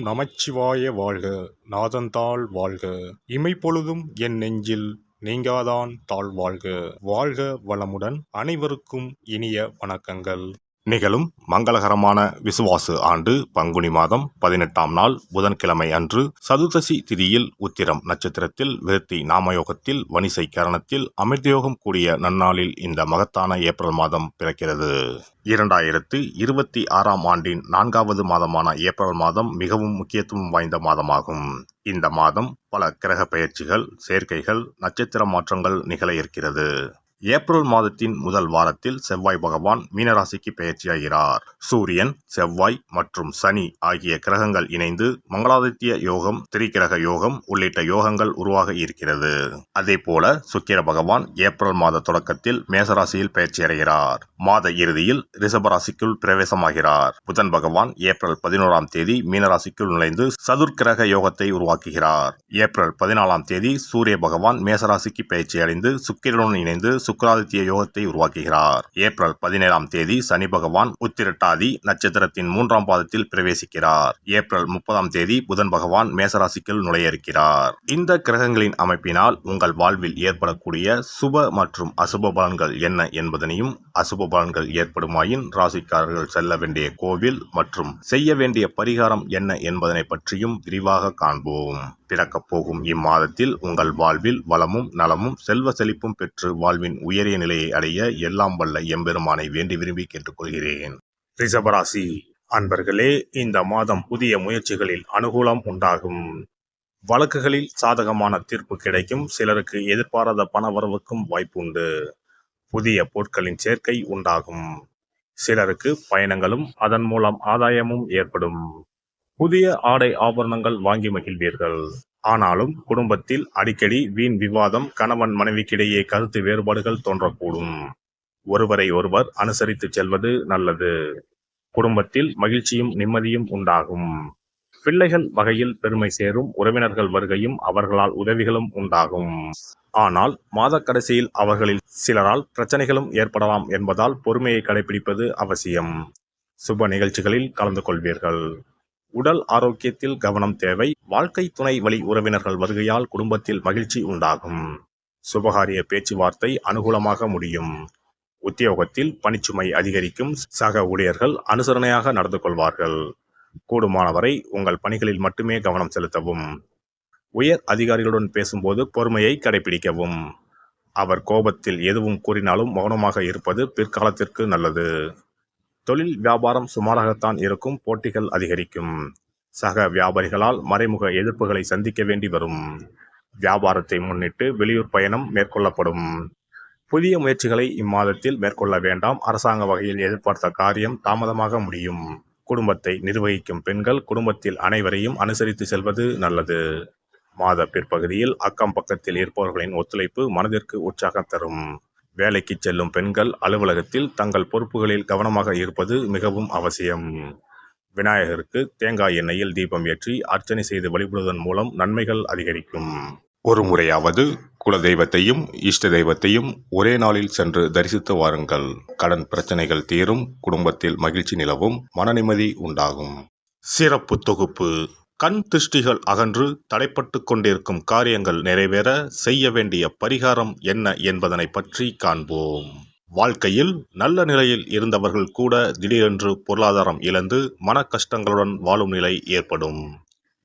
நமச்சிவாய வாழ்க. நாதன்தாள் வாழ்க. இமைப்பொழுதும் என் நெஞ்சில் நீங்காதான் தாழ்வாழ்க. வாழ்க வளமுடன். அனைவருக்கும் இனிய வணக்கங்கள். நிகழும் மங்களகரமான விசுவாசு ஆண்டு பங்குனி மாதம் 18ஆம் நாள் புதன்கிழமை அன்று சதுர்தசி திதியில் உத்திரம் நட்சத்திரத்தில் விருத்தி நாமயோகத்தில் வணிசை கரணத்தில் அமிர்தயோகம் கூடிய நன்னாளில் இந்த மகத்தான ஏப்ரல் மாதம் பிறக்கிறது. 2026ஆம் ஆண்டின் 4வது மாதமான ஏப்ரல் மாதம் மிகவும் முக்கியத்துவம் வாய்ந்த மாதமாகும். இந்த மாதம் பல கிரக பெயர்ச்சிகள், சேர்க்கைகள், நட்சத்திர மாற்றங்கள் நிகழ இருக்கிறது. ஏப்ரல் மாதத்தின் முதல் வாரத்தில் செவ்வாய் பகவான் மீனராசிக்கு பெயர்ச்சியாகிறார். சூரியன், செவ்வாய் மற்றும் சனி ஆகிய கிரகங்கள் இணைந்து மங்களாதித்ய யோகம், திரிகிரக யோகம் உள்ளிட்ட யோகங்கள் உருவாக இருக்கிறது. அதே போல சுக்கிர பகவான் ஏப்ரல் மாத தொடக்கத்தில் மேசராசியில் பெயர்ச்சியடைகிறார். மாத இறுதியில் ரிஷபராசிக்குள் பிரவேசமாகிறார். புதன் பகவான் ஏப்ரல் 11ஆம் தேதி மீனராசிக்குள் நுழைந்து சதுர்கிரக யோகத்தை உருவாக்குகிறார். ஏப்ரல் 14ஆம் தேதி சூரிய பகவான் மேசராசிக்கு பெயர்ச்சியடைந்து சுக்கிரனுடன் இணைந்து சுக்கிராதித்ய யோகத்தை உருவாக்குகிறார். ஏப்ரல் 17ஆம் தேதி சனி பகவான் உத்திரட்டாதி நட்சத்திரத்தின் 3ஆம் பாதத்தில் பிரவேசிக்கிறார். ஏப்ரல் 30ஆம் தேதி புதன் பகவான் மேசராசிக்குள் நுழைய இருக்கிறார். இந்த கிரகங்களின் அமைப்பினால் உங்கள் வாழ்வில் ஏற்படக்கூடிய சுப மற்றும் அசுப பலன்கள் என்ன என்பதனையும், அசுப பலன்கள் ஏற்படுமாயின் ராசிக்காரர்கள் செல்ல வேண்டிய கோவில் மற்றும் செய்ய வேண்டிய பரிகாரம் என்ன என்பதனை பற்றியும் விரிவாக காண்போம். பிறக்கப் போகும் இம்மாதத்தில் உங்கள் வாழ்வில் வளமும் நலமும் செல்வ செழிப்பும் பெற்று வாழ்வின் உயரிய நிலையை அடைய எல்லாம் வல்ல எம்பெருமானை வேண்டி விரும்பி கேட்டுக்கொள்கிறேன். ரிஷபராசி அன்பர்களே, இந்த மாதம் புதிய முயற்சிகளில் அனுகூலம் உண்டாகும். வழக்குகளில் சாதகமான தீர்ப்பு கிடைக்கும். சிலருக்கு எதிர்பாராத பண வரவுக்கும் வாய்ப்புண்டு. புதிய பொருட்களின் சேர்க்கை உண்டாகும். சிலருக்கு பயணங்களும் அதன் மூலம் ஆதாயமும் ஏற்படும். புதிய ஆடை ஆபரணங்கள் வாங்கி மகிழ்வீர்கள். ஆனாலும் குடும்பத்தில் அடிக்கடி வீண் விவாதம், கணவன் மனைவிக்கிடையே கருத்து வேறுபாடுகள் தோன்றக்கூடும். ஒருவரை ஒருவர் அனுசரித்து செல்வது நல்லது. குடும்பத்தில் மகிழ்ச்சியும் நிம்மதியும் உண்டாகும். பிள்ளைகள் வகையில் பெருமை சேரும். உறவினர்கள் வருகையும் அவர்களால் உதவிகளும் உண்டாகும். ஆனால் மாத கடைசியில் அவர்களில் சிலரால் பிரச்சனைகளும் ஏற்படலாம் என்பதால் பொறுமையை கடைபிடிப்பது அவசியம். சுப நிகழ்ச்சிகளில் கலந்து கொள்வீர்கள். உடல் ஆரோக்கியத்தில் கவனம் தேவை. வாழ்க்கை துணை வழி உறவினர்கள் வருகையால் குடும்பத்தில் மகிழ்ச்சி உண்டாகும். சுபகாரிய பேச்சுவார்த்தை அனுகூலமாக முடியும். உத்தியோகத்தில் பணிச்சுமை அதிகரிக்கும். சக ஊழியர்கள் அனுசரணையாக நடந்து கொள்வார்கள். கூடுமானவரை உங்கள் பணிகளில் மட்டுமே கவனம் செலுத்தவும். உயர் அதிகாரிகளுடன் பேசும்போது பொறுமையை கடைபிடிக்கவும். அவர் கோபத்தில் எதுவும் கூறினாலும் மௌனமாக இருப்பது பிற்காலத்திற்கு நல்லது. தொழில் வியாபாரம் சுமாராகத்தான் இருக்கும். போட்டிகள் அதிகரிக்கும். சக வியாபாரிகளால் மறைமுக எதிர்ப்புகளை சந்திக்க வேண்டி வரும். வியாபாரத்தை முன்னிட்டு வெளியூர் பயணம் மேற்கொள்ளப்படும். புதிய முயற்சிகளை இம்மாதத்தில் மேற்கொள்ள வேண்டாம். அரசாங்க வகையில் எதிர்பார்த்த காரியம் தாமதமாக முடியும். குடும்பத்தை நிர்வகிக்கும் பெண்கள் குடும்பத்தில் அனைவரையும் அனுசரித்து செல்வது நல்லது. மாத பிற்பகுதியில் அக்கம் பக்கத்தில் இருப்பவர்களின் ஒத்துழைப்பு மனதிற்கு உற்சாகம் தரும். வேலைக்கு செல்லும் பெண்கள் அலுவலகத்தில் தங்கள் பொறுப்புகளில் கவனமாக இருப்பது மிகவும் அவசியம். விநாயகருக்கு தேங்காய் எண்ணெயில் தீபம் ஏற்றி அர்ச்சனை செய்து வழிபடுவதன் மூலம் நன்மைகள் அதிகரிக்கும். ஒரு முறையாவது குல தெய்வத்தையும் இஷ்ட தெய்வத்தையும் ஒரே நாளில் சென்று தரிசித்து வாருங்கள். கடன் பிரச்சனைகள் தீரும். குடும்பத்தில் மகிழ்ச்சி நிலவும். மன நிம்மதி உண்டாகும். சிறப்பு தொகுப்பு. கண் திருஷ்டிகள் அகன்று தடைப்பட்டு கொண்டிருக்கும் காரியங்கள் நிறைவேற செய்ய வேண்டிய பரிகாரம் என்ன என்பதனை பற்றி காண்போம். வாழ்க்கையில் நல்ல நிலையில் இருந்தவர்கள் கூட திடீரென்று பொருளாதாரம் இழந்து மன கஷ்டங்களுடன் வாழும் நிலை ஏற்படும்.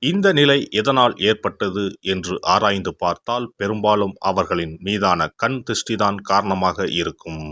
இந்த நிலை எதனால் ஏற்பட்டது என்று ஆராய்ந்து பார்த்தால் பெரும்பாலும் அவர்களின் மீதான கண் திருஷ்டிதான் காரணமாக இருக்கும்.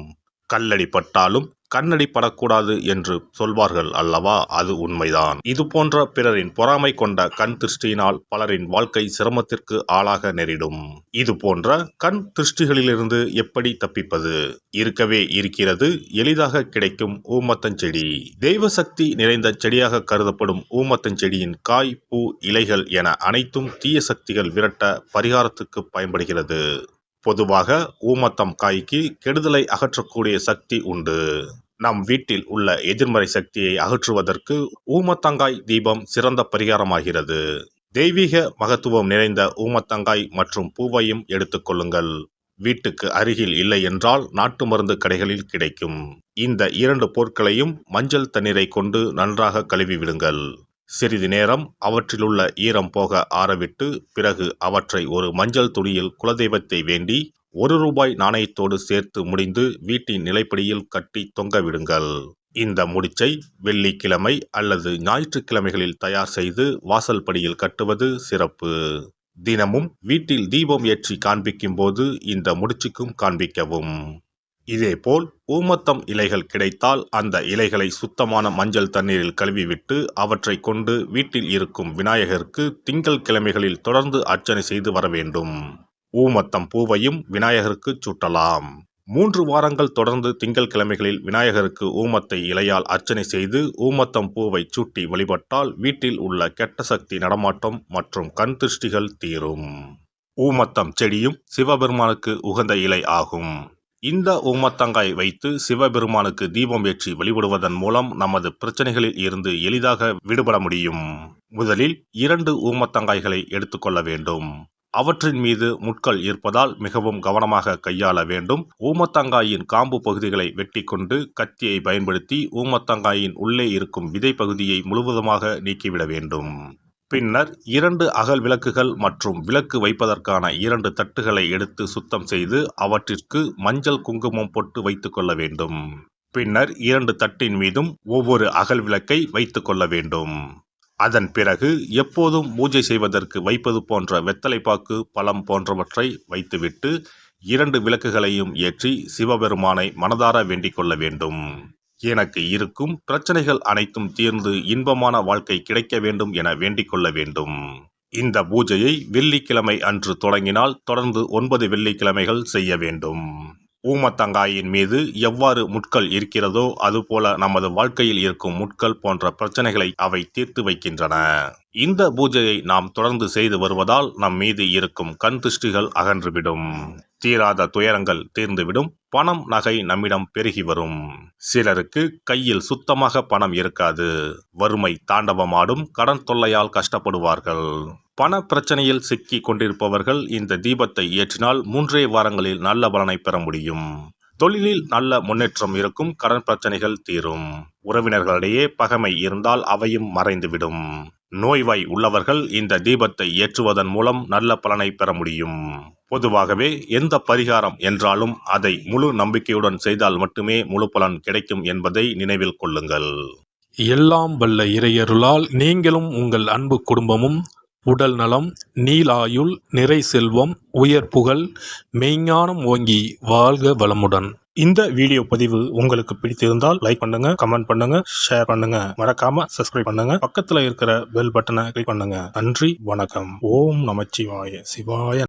கல்லடி பட்டாலும் கண்ணடி படக்கூடாது என்று சொல்வார்கள் அல்லவா, அது உண்மைதான். இது போன்ற பிறரின் பொறாமை கொண்ட கண் திருஷ்டியினால் பலரின் வாழ்க்கை சிரமத்திற்கு ஆளாக நேரிடும். இது போன்ற கண் திருஷ்டிகளிலிருந்து எப்படி தப்பிப்பது? இருக்கவே இருக்கிறது எளிதாக கிடைக்கும் ஊமத்தஞ்செடி. தெய்வ சக்தி நிறைந்த செடியாக கருதப்படும் ஊமத்தஞ்செடியின் காய், பூ, இலைகள் என அனைத்தும் தீய சக்திகள் விரட்ட பரிகாரத்துக்கு பயன்படுகிறது. பொதுவாக ஊமத்தம் காய்க்கு கெடுதலை அகற்றக்கூடிய சக்தி உண்டு. நம் வீட்டில் உள்ள எதிர்மறை சக்தியை அகற்றுவதற்கு ஊமத்தங்காய் தீபம் சிறந்த பரிகாரமாகிறது. தெய்வீக மகத்துவம் நிறைந்த ஊமத்தங்காய் மற்றும் பூவையும் எடுத்துக்கொள்ளுங்கள். வீட்டுக்கு அருகில் இல்லை என்றால் நாட்டு மருந்து கடைகளில் கிடைக்கும். இந்த 2 பொருட்களையும் மஞ்சள் தண்ணீரை கொண்டு நன்றாக கழுவி விடுங்கள். சிறிது நேரம் அவற்றிலுள்ள ஈரம் போக ஆறவிட்டு பிறகு அவற்றை ஒரு மஞ்சள் துணியில் குலதெய்வத்தை வேண்டி ₹1 நாணயத்தோடு சேர்த்து முடிந்து வீட்டின் நிலைப்படியில் கட்டி தொங்கவிடுங்கள். இந்த முடிச்சை வெள்ளிக்கிழமை அல்லது ஞாயிற்றுக்கிழமைகளில் தயார் செய்து வாசல் படியில் கட்டுவது சிறப்பு. தினமும் வீட்டில் தீபம் ஏற்றி காண்பிக்கும் போது இந்த முடிச்சுக்கும் காண்பிக்கவும். இதேபோல் ஊமத்தம் இலைகள் கிடைத்தால் அந்த இலைகளை சுத்தமான மஞ்சள் தண்ணீரில் கழுவிவிட்டு அவற்றை கொண்டு வீட்டில் இருக்கும் விநாயகருக்கு திங்கள் கிழமைகளில் தொடர்ந்து அர்ச்சனை செய்து வர வேண்டும். ஊமத்தம் பூவையும் விநாயகருக்கு சூட்டலாம். 3 வாரங்கள் தொடர்ந்து திங்கள் கிழமைகளில் விநாயகருக்கு ஊமத்தை இலையால் அர்ச்சனை செய்து ஊமத்தம் பூவை சூட்டி வழிபட்டால் வீட்டில் உள்ள கெட்ட சக்தி நடமாட்டம் மற்றும் கண் திருஷ்டிகள் தீரும். ஊமத்தம் செடியும் சிவபெருமானுக்கு உகந்த இலை ஆகும். இந்த ஊமத்தங்காய் வைத்து சிவபெருமானுக்கு தீபம் ஏற்றி வழிபடுவதன் மூலம் நமது பிரச்சனைகளில் இருந்து எளிதாக விடுபட முடியும். முதலில் 2 ஊமத்தங்காய்களை எடுத்துக்கொள்ள வேண்டும். அவற்றின் மீது முட்கள் இருப்பதால் மிகவும் கவனமாக கையாள வேண்டும். ஊமத்தங்காயின் காம்பு பகுதிகளை வெட்டி கொண்டு கத்தியை பயன்படுத்தி ஊமத்தங்காயின் உள்ளே இருக்கும் விதை பகுதியை முழுவதுமாக நீக்கிவிட வேண்டும். பின்னர் 2 அகல் விளக்குகள் மற்றும் விளக்கு வைப்பதற்கான 2 தட்டுகளை எடுத்து சுத்தம் செய்து அவற்றிற்கு மஞ்சள் குங்குமம் போட்டு வைத்துக் கொள்ள வேண்டும். பின்னர் 2 தட்டின் மீதும் ஒவ்வொரு அகல் விளக்கை வைத்துக் கொள்ள வேண்டும். அதன் பிறகு எப்போதும் பூஜை செய்வதற்கு வைப்பது போன்ற வெத்தலைப்பாக்கு, பழம் போன்றவற்றை வைத்துவிட்டு 2 விளக்குகளையும் ஏற்றி சிவபெருமானை மனதார வேண்டிக் கொள்ள வேண்டும். எனக்கு இருக்கும் பிரச்சனைகள் அனைத்தும் தீர்ந்து இன்பமான வாழ்க்கை கிடைக்க வேண்டும் என வேண்டிக் கொள்ள வேண்டும். இந்த பூஜையை வெள்ளிக்கிழமை அன்று தொடங்கினால் தொடர்ந்து 9 வெள்ளிக்கிழமைகள் செய்ய வேண்டும். ஊமத்தங்காயின் மீது எவ்வாறு முட்கள் இருக்கிறதோ அதுபோல நமது வாழ்க்கையில் இருக்கும் முட்கள் போன்ற பிரச்சனைகளை அவை தீர்த்து வைக்கின்றன. இந்த பூஜையை நாம் தொடர்ந்து செய்து வருவதால் நம் மீது இருக்கும் கண் திருஷ்டிகள் அகன்றுவிடும். தீராத துயரங்கள் தீர்ந்துவிடும். பணம், நகை நம்மிடம் பெருகி வரும். சிலருக்கு கையில் சுத்தமாக பணம் இருக்காது. வறுமை தாண்டவமாடும். கடன் தொல்லையால் கஷ்டப்படுவார்கள். பண பிரச்சனையில் சிக்கி கொண்டிருப்பவர்கள் இந்த தீபத்தை ஏற்றினால் 3 வாரங்களில் நல்ல பலனை பெற முடியும். தொழிலில் நல்ல முன்னேற்றம் இருக்கும். கடன் பிரச்சனைகள் தீரும். உறவினர்களிடையே பகைமை இருந்தால் அவையும் மறைந்துவிடும். நோய்வாய் உள்ளவர்கள் இந்த தீபத்தை ஏற்றுவதன் மூலம் நல்ல பலனை பெற முடியும். பொதுவாகவே எந்த பரிகாரம் என்றாலும் அதை முழு நம்பிக்கையுடன் செய்தால் மட்டுமே முழு பலன் கிடைக்கும் என்பதை நினைவில் கொள்ளுங்கள். எல்லாம் வல்ல இறையருளால் நீங்களும் உங்கள் அன்பு குடும்பமும் உடல் நலம், நீலாயுள், நிறை செல்வம், உயர் புகழ், மெய்ஞானம் ஓங்கி வாழ்க வளமுடன். இந்த வீடியோ பதிவு உங்களுக்கு பிடித்திருந்தால் லைக் பண்ணுங்க, கமெண்ட் பண்ணுங்க, ஷேர் பண்ணுங்க. மறக்காம சப்ஸ்கிரைப் பண்ணுங்க. பக்கத்துல இருக்கிற பெல் பட்டனை கிளிக் பண்ணுங்க. நன்றி, வணக்கம். ஓம் நமச்சிவாய. சிவாய